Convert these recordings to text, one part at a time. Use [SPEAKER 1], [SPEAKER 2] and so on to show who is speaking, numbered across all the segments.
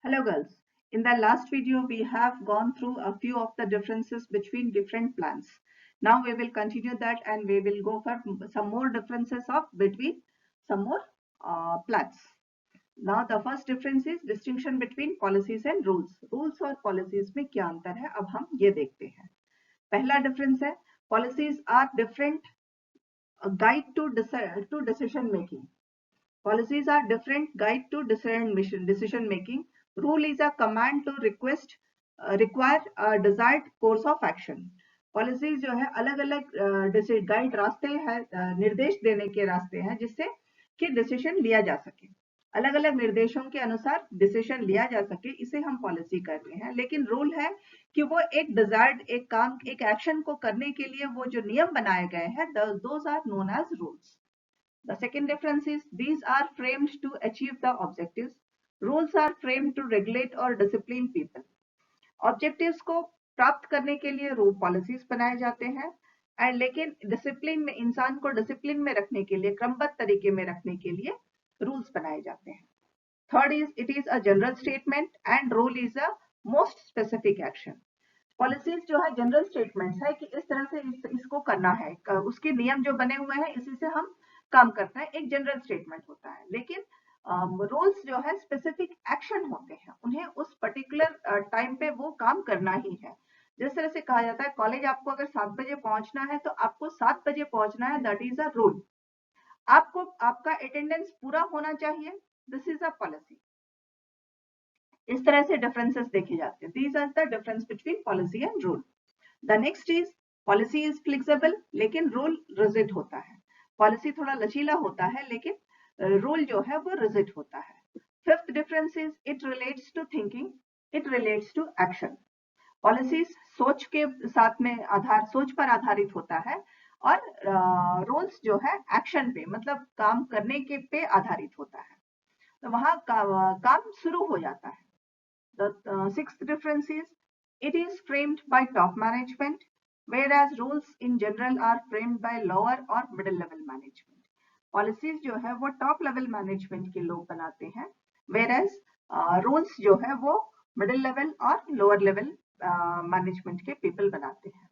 [SPEAKER 1] Hello girls. In the last video we have gone through a few of the differences between different plants. Now we will continue that and we will go for some more differences of between some more plants. Now the first difference is distinction between policies and rules. Rules और policies में क्या अंतर है अब हम ये देखते हैं. पहला difference है policies are different guide to decision making. Policies are different guide to decision making. Rule is a command to require a desired course of action. Policies जो है अलग अलग गाइड रास्ते हैं, निर्देश देने के रास्ते हैं जिससे कि डिसीजन लिया जा सके. अलग अलग निर्देशों के अनुसार डिसीजन लिया जा सके, इसे हम पॉलिसी कहते हैं. लेकिन रूल है कि वो एक डिजायर्ड एक काम एक एक्शन को करने के लिए वो जो नियम बनाए गए हैं, those are known as rules. The second difference is these are framed to achieve the objectives. Rules are framed to regulate or discipline people. Objectives को प्राप्त करने के लिए रूल पॉलिसीज बनाए जाते हैं एंड लेकिन डिसिप्लिन में इंसान को डिसिप्लिन में रखने के लिए क्रमबद्ध तरीके में रखने के लिए रूल्स बनाए जाते हैं. Third is it is a general statement and rule is a most specific action. Policies जो है जनरल स्टेटमेंट्स है कि इस तरह से इसको करना है, उसके नियम जो बने हुए हैं इसी से हम काम करता है, एक जनरल स्टेटमेंट होता है. लेकिन रूल्स जो है स्पेसिफिक एक्शन होते हैं, उन्हें उस पर्टिकुलर टाइम पे वो काम करना ही है. जिस तरह से कहा जाता है कॉलेज आपको अगर 7 बजे पहुंचना है तो आपको 7 बजे पहुंचना है, दैट इज अ रूल. आपको आपका अटेंडेंस पूरा होना चाहिए, दिस इज अ पॉलिसी. इस तरह से डिफरेंसेस देखे जाते हैं. These are the difference between policy and rule. The next is policy is flexible लेकिन रूल रिजिड होता है. पॉलिसी थोड़ा लचीला होता है लेकिन रूल जो है वो रिजिड होता है. Fifth difference is it relates to thinking, it relates to action. Policies सोच के साथ में सोच पर आधारित होता है और रूल्स जो है एक्शन पे मतलब काम करने के पे आधारित होता है, तो वहां काम शुरू हो जाता है. The sixth difference is it is framed by top management, whereas rules in general are framed by lower or middle level management. Policies जो है वो top level management के लोग बनाते हैं, whereas rules जो है वो middle level और lower level management के people बनाते हैं.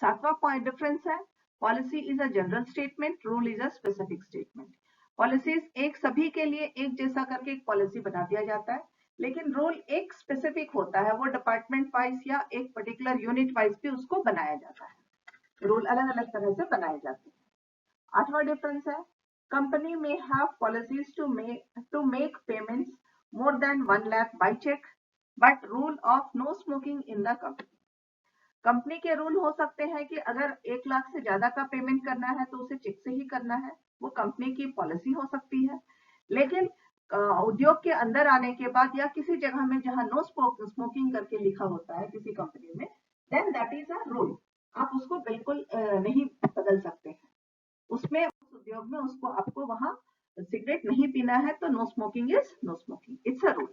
[SPEAKER 1] सातवां पॉइंट डिफरेंस है policy is a general statement, rule is a specific statement. Policies एक सभी के लिए एक जैसा करके एक पॉलिसी बना दिया जाता है, लेकिन रूल एक स्पेसिफिक होता है, वो डिपार्टमेंट वाइज या एक पर्टिकुलर यूनिट वाइज भी उसको बनाया जाता है. रूल अलग अलग तरह से बनाए जाते हैं. आठवां डिफरेंस है कंपनी में have policies to make payments more than 1 lakh by cheque, but rule of no smoking in the company. Company के रूल हो सकते हैं कि अगर 1 लाख से ज्यादा का पेमेंट करना है तो उसे चेक से ही करना है, वो कंपनी की पॉलिसी हो सकती है. लेकिन उद्योग के अंदर आने के बाद या किसी जगह में जहां नो स्मोकिंग करके लिखा होता है किसी कंपनी में, then that is a rule. आप उसको बिल्कुल नहीं बदल सकते हैं. उसमें उस उद्योग में उसको आपको वहां सिगरेट नहीं पीना है तो no smoking is no smoking, it's a rule.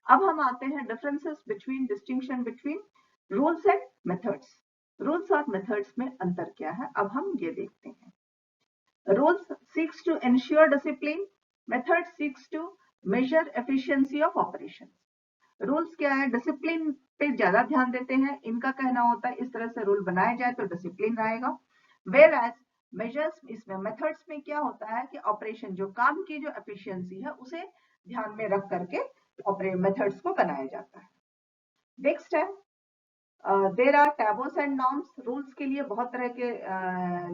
[SPEAKER 1] अब हम आते हैं differences between distinction between rules and methods. Rules और मेथड्स में अंतर क्या है अब हम ये देखते हैं. Rules seeks to ensure discipline, method seeks to measure efficiency of operation. Rules क्या है, डिसिप्लिन पे ज्यादा ध्यान देते हैं. इनका कहना होता है इस तरह से रूल बनाया जाए तो डिसिप्लिन रहेगा. वेयर एज मेजर्स इसमें मेथड्स में क्या होता है कि ऑपरेशन जो काम की जो एफिशिएंसी है उसे ध्यान में रख करके मेथड्स को बनाया जाता है. नेक्स्ट है there are taboos and norms. Rules के लिए बहुत तरह के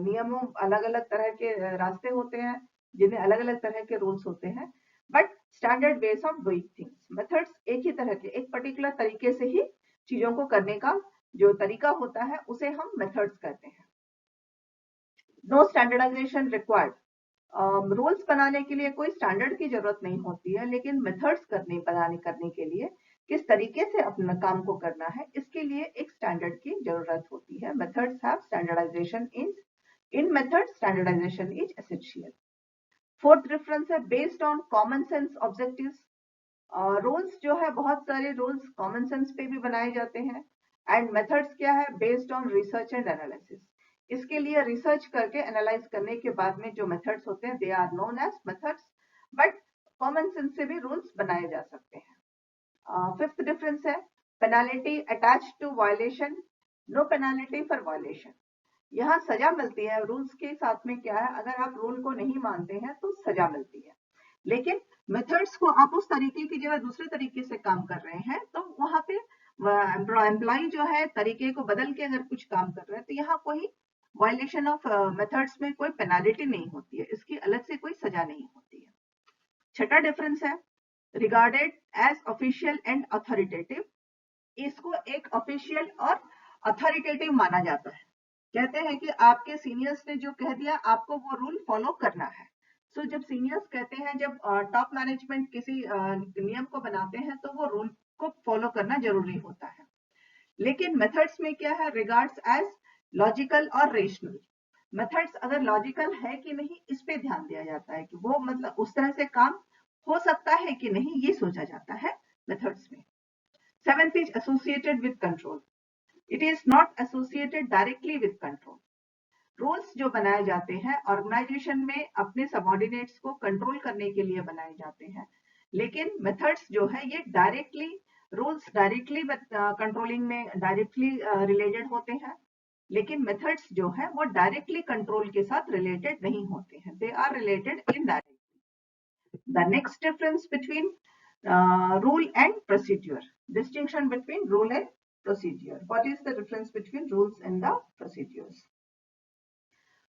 [SPEAKER 1] नियमों अलग अलग तरह के रास्ते होते हैं जिन्हें अलग अलग तरह के रूल्स होते हैं, but standard ways of doing things. Methods एक ही तरह के एक पर्टिकुलर तरीके से ही चीजों को करने का जो तरीका होता है उसे हम मेथड्स कहते हैं. No standardisation required. रूल्स बनाने के लिए कोई स्टैंडर्ड की जरूरत नहीं होती है, लेकिन मेथड्स करने के लिए किस तरीके से अपना काम को करना है इसके लिए एक स्टैंडर्ड की जरूरत होती है. Methods have standardisation in method standardisation is essential. Fourth difference है based on common sense objectives. Rules जो है बहुत सारे रूल्स कॉमन सेंस पे भी बनाए जाते हैं एंड मेथड्स क्या है based on research and analysis. इसके लिए रिसर्च करके एनालाइज करने के बाद में जो मेथड्स होते हैं they are known as methods, but common sense से भी रूल्स बनाए जा सकते हैं. फिफ्थ डिफरेंस है penalty attach to violation, no penalty for violation. यहाँ सजा मिलती है, रूल्स के साथ में क्या है, अगर आप रूल को नहीं मानते हैं तो सजा मिलती है, लेकिन मेथड्स को आप उस तरीके की जगह दूसरे तरीके से काम कर रहे हैं तो वहां पे एम्प्लॉय जो है तरीके को बदल के अगर कुछ काम कर रहे हैं तो यहाँ कोई वायलेशन ऑफ मेथड्स में कोई पेनाल्टी नहीं होती है, इसकी अलग से कोई सजा नहीं होती है। छठा डिफरेंस है regarded as official and authoritative, इसको एक ऑफिशियल और अथॉरिटेटिव माना जाता है। कहते हैं कि आपके सीनियर्स ने जो कह दिया आपको वो रूल फॉलो करना है। सो जब सीनियर्स कहते हैं, जब टॉप मैनेजमेंट किसी नियम को बनाते हैं तो वो रूल को फॉलो करना जरूरी होता है। लेकिन मेथड्स में क्या है, रिगार्ड्स एज लॉजिकल और रेशनल। मेथड्स अगर लॉजिकल है कि नहीं इस पे ध्यान दिया जाता है कि वो मतलब उस तरह से काम हो सकता है कि नहीं, ये सोचा जाता है मेथड्स में। Seventh is associated with control, it is not associated directly with control. Rules जो बनाए जाते हैं ऑर्गेनाइजेशन में अपने सबऑर्डिनेट्स को कंट्रोल करने के लिए बनाए जाते हैं, लेकिन मेथड्स जो है ये डायरेक्टली, रूल्स डायरेक्टली कंट्रोलिंग में डायरेक्टली रिलेटेड होते हैं, लेकिन मेथड्स जो है वो डायरेक्टली कंट्रोल के साथ रिलेटेड नहीं होते हैं, they are related indirectly. The next difference between rule and procedure, distinction between rule and procedure. What is the difference between rules and the procedures?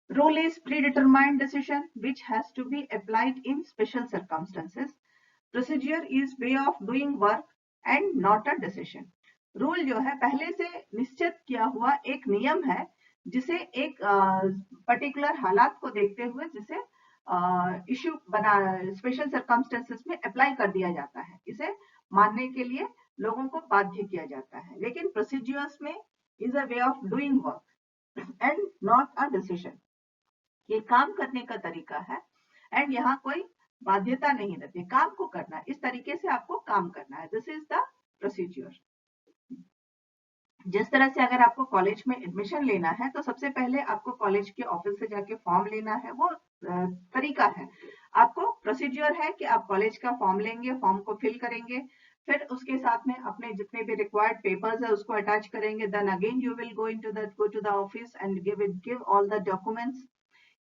[SPEAKER 1] Rule is predetermined decision which has to be applied in special circumstances. Procedure is way of doing work and not a decision. Rule जो है पहले से निश्चित किया हुआ एक नियम है जिसे एक पर्टिकुलर हालात को देखते हुए जिसे इश्यू बना स्पेशल सर्कमस्टेंसेस में अप्लाई कर दिया जाता है, इसे मानने के लिए लोगों को बाध्य किया जाता है। लेकिन प्रोसीजर्स में is a way of doing work and not a decision, ये काम करने का तरीका है एंड यहाँ कोई बाध्यता नहीं रहती, काम को करना इस तरीके से आपको काम करना है, दिस इज द प्रोसीजर। जिस तरह से अगर आपको कॉलेज में एडमिशन लेना है तो सबसे पहले आपको कॉलेज के ऑफिस से जाके फॉर्म लेना है, वो तरीका है। आपको प्रोसीजर है कि आप कॉलेज का फॉर्म लेंगे, फॉर्म को फिल करेंगे, फिर उसके साथ में अपने जितने भी रिक्वायर्ड पेपर्स है उसको अटैच करेंगे, then again you will go to the office and give all the documents.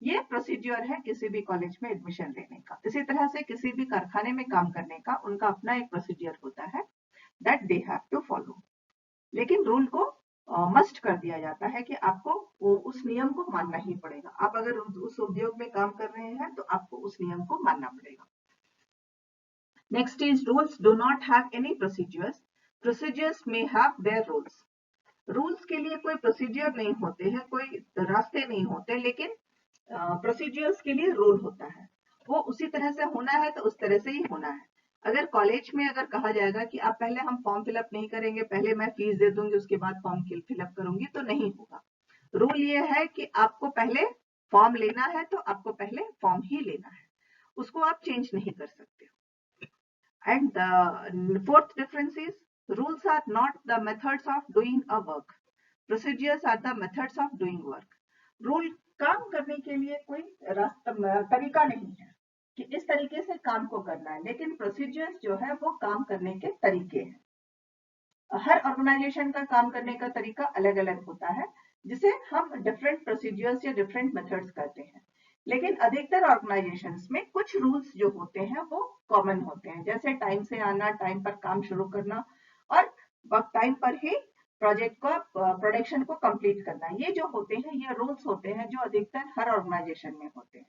[SPEAKER 1] ये प्रोसीजर है किसी भी कॉलेज में एडमिशन लेने का। इसी तरह से किसी भी कारखाने में काम करने का उनका अपना एक प्रोसीजर होता है that they have to follow, लेकिन रूल को मस्ट कर दिया जाता है कि आपको उस नियम को मानना ही पड़ेगा। आप अगर उस उद्योग में काम कर रहे हैं तो आपको उस नियम को मानना पड़ेगा। Next is rules do not have any procedures, procedures may have their rules. Rules के लिए कोई प्रोसीजर नहीं होते हैं, कोई रास्ते नहीं होते, लेकिन प्रोसीजर्स के लिए रूल होता है, वो उसी तरह से होना है तो उस तरह से ही होना है। अगर कॉलेज में अगर कहा जाएगा कि आप पहले हम फॉर्म फिलअप नहीं करेंगे, पहले मैं फीस दे दूंगी उसके बाद फॉर्म फिलअप करूंगी, तो नहीं होगा। रूल ये है कि आपको पहले फॉर्म लेना है तो आपको पहले फॉर्म ही लेना है, उसको आप चेंज नहीं कर सकते। And the fourth difference is rules are not the methods of doing a work, procedures are the methods of doing work. Rule काम करने के लिए कोई रास्ता तरीका नहीं है कि इस तरीके से काम को करना है, लेकिन प्रोसीजर्स जो है वो काम करने के तरीके हैं। हर ऑर्गेनाइजेशन का काम करने का तरीका अलग अलग होता है जिसे हम डिफरेंट प्रोसीजर्स या डिफरेंट मेथड्स कहते हैं, लेकिन अधिकतर ऑर्गेनाइजेशंस में कुछ रूल्स जो होते हैं वो कॉमन होते हैं, जैसे टाइम से आना, टाइम पर काम शुरू करना और टाइम पर ही प्रोजेक्ट को प्रोडक्शन को कंप्लीट करना। ये जो होते हैं ये रूल्स होते हैं जो अधिकतर हर ऑर्गेनाइजेशन में होते हैं,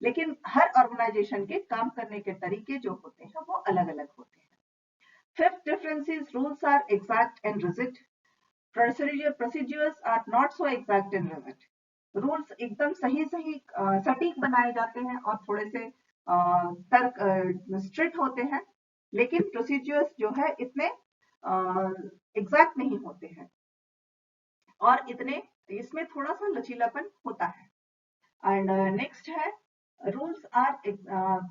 [SPEAKER 1] लेकिन हर ऑर्गेनाइजेशन के काम करने के तरीके जो होते हैं वो अलग अलग होते हैं। Fifth difference is rules are exact and rigid, procedures are not so exact and rigid. Rules एकदम सही सटीक बनाए जाते हैं और थोड़े से स्ट्रिक्ट होते हैं, लेकिन प्रोसीजर्स जो है इतने एग्जैक्ट नहीं होते हैं और इतने इसमें थोड़ा सा लचीलापन होता है। एंड नेक्स्ट है rules are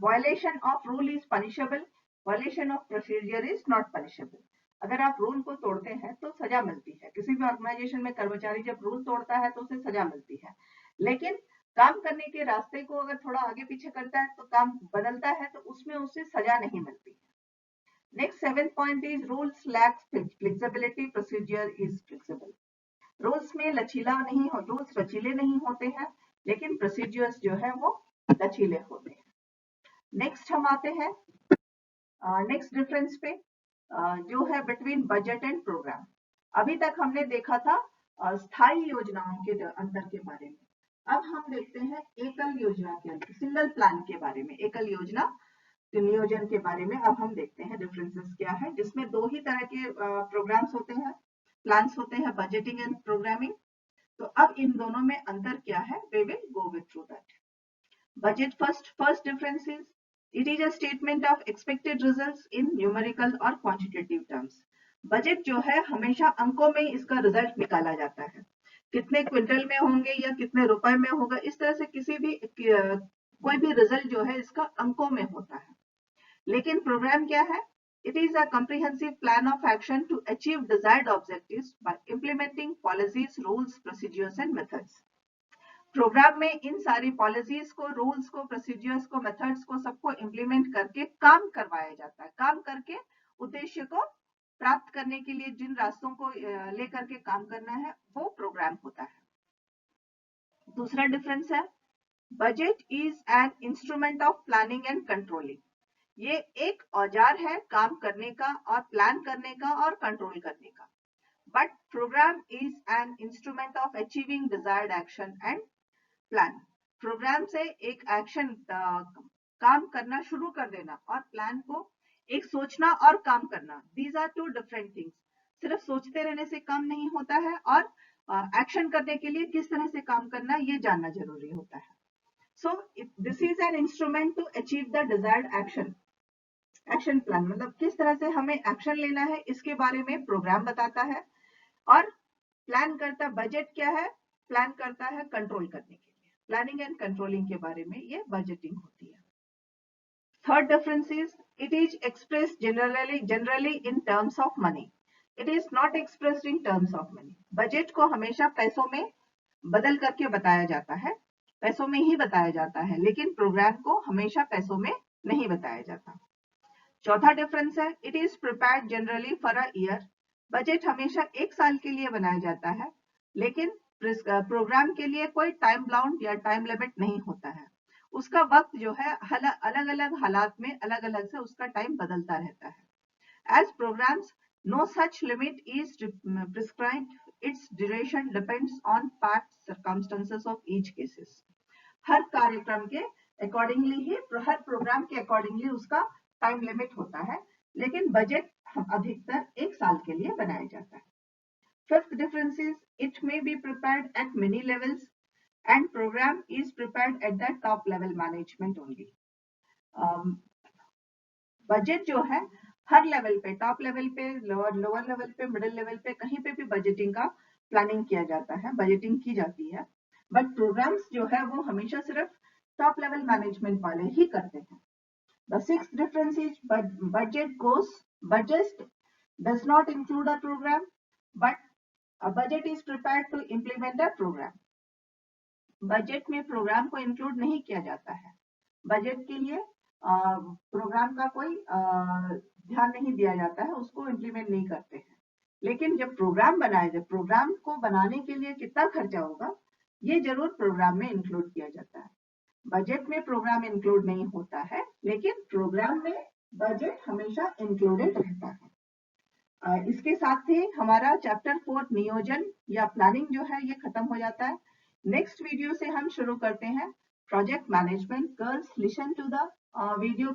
[SPEAKER 1] violation of rule is punishable, violation of procedure is not punishable. अगर आप रूल को तोड़ते हैं तो सजा मिलती है, किसी भी ऑर्गेनाइजेशन में कर्मचारी जब रूल तोड़ता है तो उसे सजा मिलती है, लेकिन काम करने के रास्ते को अगर थोड़ा आगे पीछे करता है तो काम बदलता है तो उसमें उसे सजा नहीं मिलती है। Next 7th point is rules lacks flexibility, procedure is flexible. Rules में लचीला नहीं हो, रूल्स लचीले नहीं होते हैं, लेकिन प्रोसीजर्स जो है वो लचीले होते हैं। नेक्स्ट हम आते हैं नेक्स्ट डिफरेंस पे जो है बिटवीन बजट एंड प्रोग्राम। अभी तक हमने देखा था स्थायी योजनाओं के अंतर के बारे में। अब हम देखते हैं एकल योजना के अंतर, सिंगल प्लान के बारे में। एकल योजना नियोजन के बारे में अब हम देखते हैं डिफरेंसेस क्या है, जिसमें दो ही तरह के प्रोग्राम्स होते हैं, प्लान्स होते हैं, बजटिंग एंड प्रोग्रामिंग। तो अब इन दोनों में अंतर क्या है, we will go with through that. Budget first difference is it is a statement of expected results in numerical और क्वांटिटेटिव टर्म्स। बजट जो है हमेशा अंकों में इसका रिजल्ट निकाला जाता है, कितने क्विंटल में होंगे या कितने रुपए में होगा, इस तरह से किसी भी कोई भी रिजल्ट जो है इसका अंकों में होता है। लेकिन प्रोग्राम क्या है, it is a comprehensive plan of action to achieve desired objectives by implementing policies, rules, procedures and methods. Programme में इन सारी पॉलिसीज को, रूल्स को, प्रोसीजर्स को, मेथड्स को सबको इंप्लीमेंट करके काम करवाया जाता है। काम करके उद्देश्य को प्राप्त करने के लिए जिन रास्तों को लेकर के काम करना है वो प्रोग्राम होता है। दूसरा डिफरेंस है budget is an instrument of planning and controlling. ये एक औजार है काम करने का और प्लान करने का और कंट्रोल करने का। But programme is an instrument of achieving desired action and plan. Programme से एक एक्शन काम करना शुरू कर देना और प्लान को एक सोचना और काम करना, these are two different things. सिर्फ सोचते रहने से काम नहीं होता है और एक्शन करने के लिए किस तरह से काम करना ये जानना जरूरी होता है। So this is an instrument to achieve the desired action. Action plan मतलब किस तरह से हमें एक्शन लेना है इसके बारे में प्रोग्राम बताता है, और प्लान करता बजट क्या है, प्लान करता है कंट्रोल करने के लिए। प्लानिंग एंड कंट्रोलिंग के बारे में ये बजटिंग होती है। Third difference is it is expressed generally in terms of money, it is not expressed in terms of money. Budget को हमेशा पैसों में बदल करके बताया जाता है, पैसों में ही बताया जाता है, लेकिन प्रोग्राम को हमेशा पैसों में नहीं बताया जाता। चौथा डिफरेंस है it is prepared generally for a year. Budget हमेशा एक साल के लिए बनाया जाता है, लेकिन प्रोग्राम के लिए कोई टाइम बाउंड या टाइम लिमिट नहीं होता है। उसका वक्त जो है अलग अलग हालात में अलग अलग से उसका टाइम बदलता रहता है। As programmes no such limit is prescribed, it's duration depends on past circumstances of each cases. हर कार्यक्रम के अकॉर्डिंगली ही, हर प्रोग्राम के अकॉर्डिंगली उसका टाइम लिमिट होता है, लेकिन बजट अधिकतर एक साल के लिए बनाया जाता है। Fifth difference is it may be prepared at many levels and programme is prepared at the top level management only. Budget जो है हर लेवल पे, टॉप लेवल पे, लोअर लेवल पे, मिडिल लेवल पे, कहीं पे भी बजटिंग का प्लानिंग किया जाता है, बजटिंग की जाती है। बट प्रोग्राम्स जो है वो हमेशा सिर्फ टॉप लेवल मैनेजमेंट वाले ही करते हैं। The sixth difference is budget does not include a program, but a budget is prepared to implement a program. Budget में प्रोग्राम को इंक्लूड नहीं किया जाता है, बजट के लिए प्रोग्राम का कोई ध्यान नहीं दिया जाता है, उसको इम्प्लीमेंट नहीं करते हैं। लेकिन जब प्रोग्राम बनाया जाए, प्रोग्राम को बनाने के लिए कितना खर्चा होगा ये जरूर प्रोग्राम में इंक्लूड किया जाता है। बजट में प्रोग्राम इंक्लूड नहीं होता है, लेकिन प्रोग्राम में बजट हमेशा इंक्लूडेड रहता है। इसके साथ ही हमारा चैप्टर 4 नियोजन या प्लानिंग जो है ये खत्म हो जाता है। नेक्स्ट वीडियो से हम शुरू करते हैं project management. Girls listen to the video